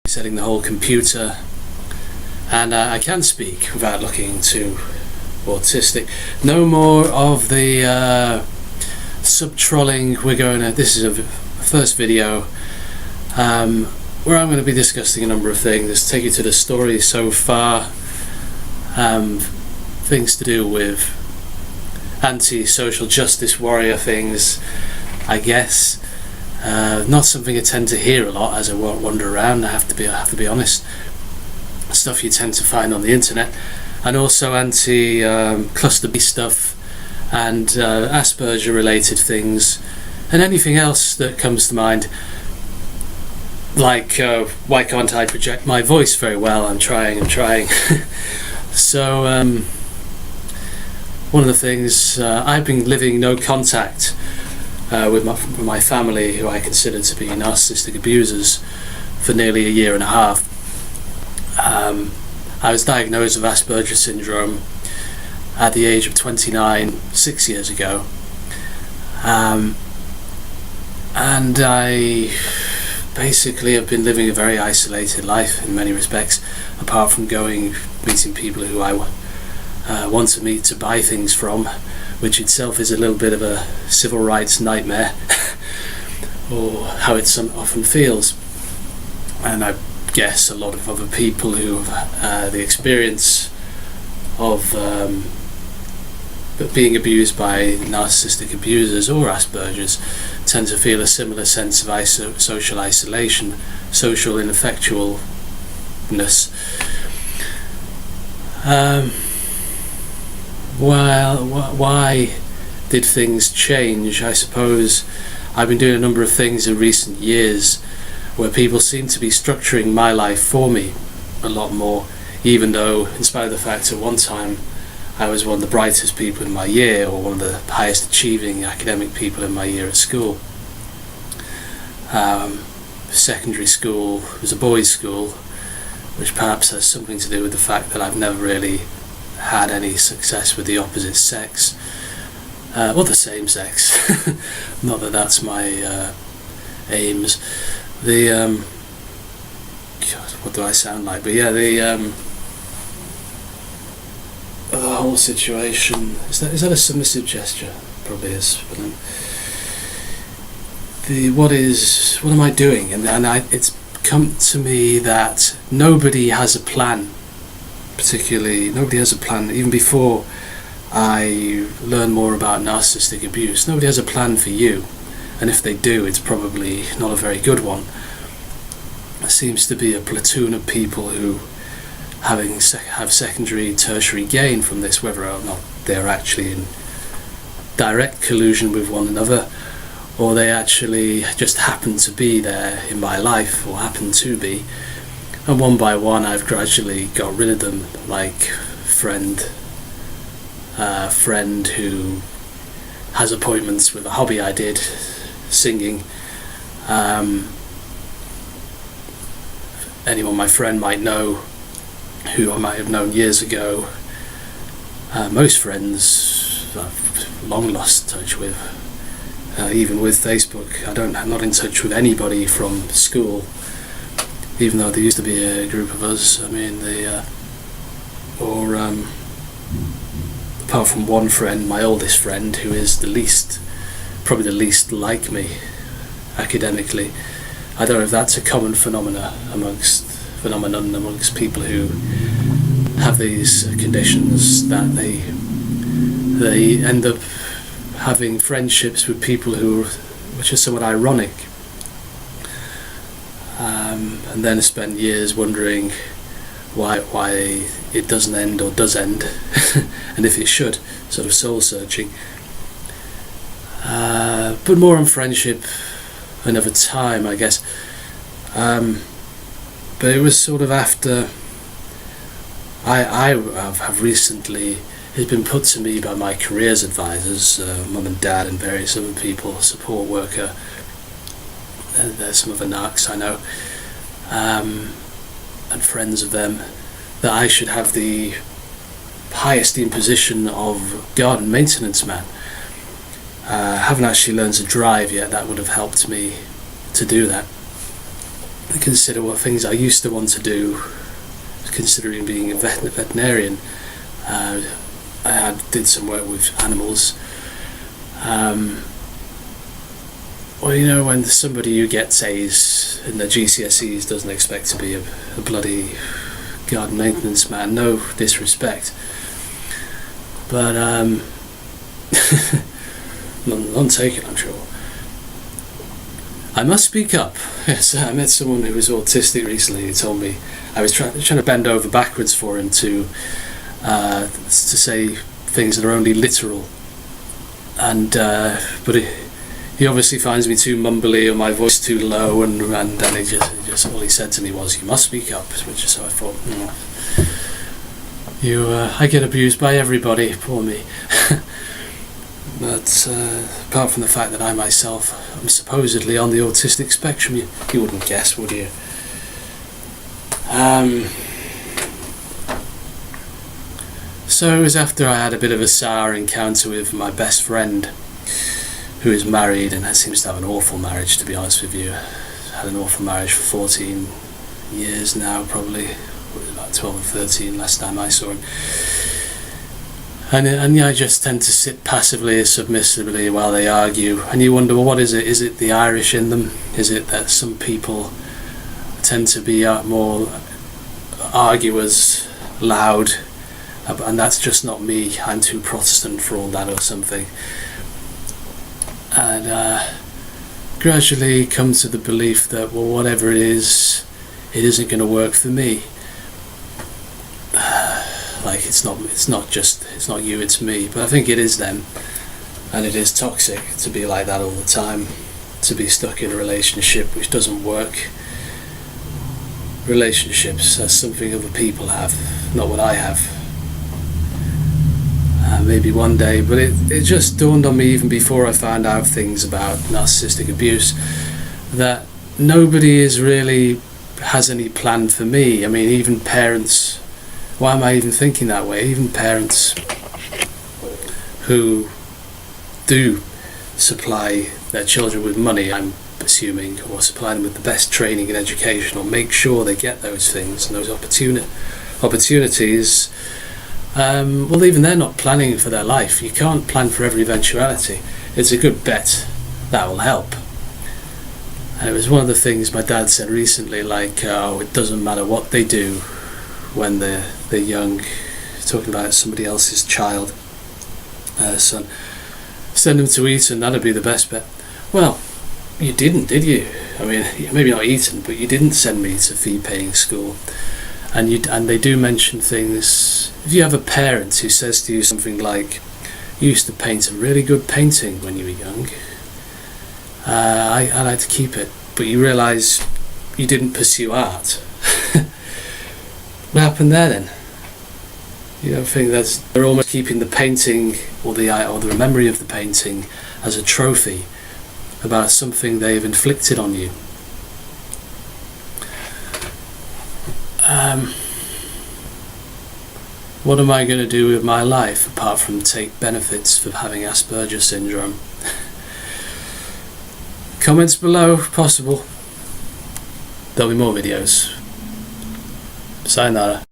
setting the whole computer, and I can speak without looking too autistic. No more of the sub-trolling. This is a first video where I'm going to be discussing a number of things, take you to the story so far, things to do with anti-social justice warrior things, I guess. Not something I tend to hear a lot as I wander around. I have to be honest. Stuff you tend to find on the internet, and also anti-cluster B stuff and Asperger related things, and anything else that comes to mind. Like why can't I project my voice very well? I'm trying. So one of the things, I've been living no contact with my family, who I consider to be narcissistic abusers, for nearly a year and a half. I was diagnosed with Asperger syndrome at the age of 29, 6 years ago, and I basically have been living a very isolated life in many respects, apart from meeting people who I want to meet to buy things from, which itself is a little bit of a civil rights nightmare, or how it often feels. And I guess a lot of other people who have the experience of being abused by narcissistic abusers or Asperger's tend to feel a similar sense of social isolation, social ineffectualness. Why did things change? I suppose I've been doing a number of things in recent years where people seem to be structuring my life for me a lot more, even though, in spite of the fact at one time I was one of the brightest people in my year, or one of the highest achieving academic people in my year at school. Secondary school was a boys' school, which perhaps has something to do with the fact that I've never really had any success with the opposite sex, or the same sex. Not that that's my aims. God, what do I sound like? But yeah, the whole situation, is that a submissive gesture? Probably is. But what am I doing? And it's come to me that nobody has a plan. Particularly, nobody has a plan. Even before I learn more about narcissistic abuse, nobody has a plan for you, and if they do, it's probably not a very good one. There seems to be a platoon of people who have secondary, tertiary gain from this, whether or not they're actually in direct collusion with one another, or they actually just happen to be there in my life, or happen to be. And one by one I've gradually got rid of them, like friend who has appointments with a hobby I did, singing. Anyone my friend might know, who I might have known years ago. Most friends I've long lost touch with, even with Facebook. I'm not in touch with anybody from school, even though there used to be a group of us. I mean, apart from one friend, my oldest friend, who is probably the least like me academically. I don't know if that's a common phenomenon amongst people who have these conditions, that they end up having friendships with people which are somewhat ironic, and then spend years wondering why it doesn't end or does end, and if it should, sort of soul searching. But more on friendship another time, I guess. But it was sort of after I have recently, it's been put to me by my careers advisors, mum and dad and various other people, support worker, there's some other Narcs I know, and friends of them, that I should have the highest position of garden maintenance man. Haven't actually learned to drive yet. That would have helped me to do that. consider what things I used to want to do, considering being a veterinarian. I did some work with animals. Well, you know, when somebody who gets A's in their GCSEs doesn't expect to be a bloody garden maintenance man, no disrespect, but none taken, I'm sure. I must speak up. Yes, I met someone who was autistic recently. He told me I was trying to bend over backwards for him to say things that are only literal, and but he obviously finds me too mumbly or my voice too low, and then he just all he said to me was, "You must speak up," which is so I thought, I get abused by everybody, poor me. But apart from the fact that I myself am supposedly on the autistic spectrum, you wouldn't guess, would you? So it was after I had a bit of a sour encounter with my best friend, who is married and seems to have an awful marriage, to be honest with you. Had an awful marriage for 14 years now, probably. About 12 or 13 last time I saw him. And yeah, I just tend to sit passively, submissively while they argue. And you wonder, well, what is it? Is it the Irish in them? Is it that some people tend to be more arguers, loud? And that's just not me. I'm too Protestant for all that or something. And gradually come to the belief that, well, whatever it isn't going to work for me. Like it's not you, it's me. But I think it is them, and it is toxic to be like that all the time, to be stuck in a relationship which doesn't work. Relationships, that's something other people have, not what I have. Maybe one day, but it just dawned on me even before I found out things about narcissistic abuse that nobody has any plan for me. I mean, even parents, why am I even thinking that way? Even parents who do supply their children with money, I'm assuming, or supply them with the best training and education, or make sure they get those things and those opportunities. Well, even they're not planning for their life. You can't plan for every eventuality. It's a good bet that will help. And it was one of the things my dad said recently, like, oh, it doesn't matter what they do when they're young. Talking about somebody else's child, son. Send them to Eton, that'd be the best bet. Well, you didn't, did you? I mean, maybe not Eton, but you didn't send me to fee-paying school. And they do mention things. If you have a parent who says to you something like, "You used to paint a really good painting when you were young. I like to keep it," but you realise you didn't pursue art. What happened there then? You don't think they're almost keeping the painting or the memory of the painting as a trophy about something they've inflicted on you. What am I going to do with my life apart from take benefits for having Asperger's syndrome? Comments below, if possible. There'll be more videos. Sayonara.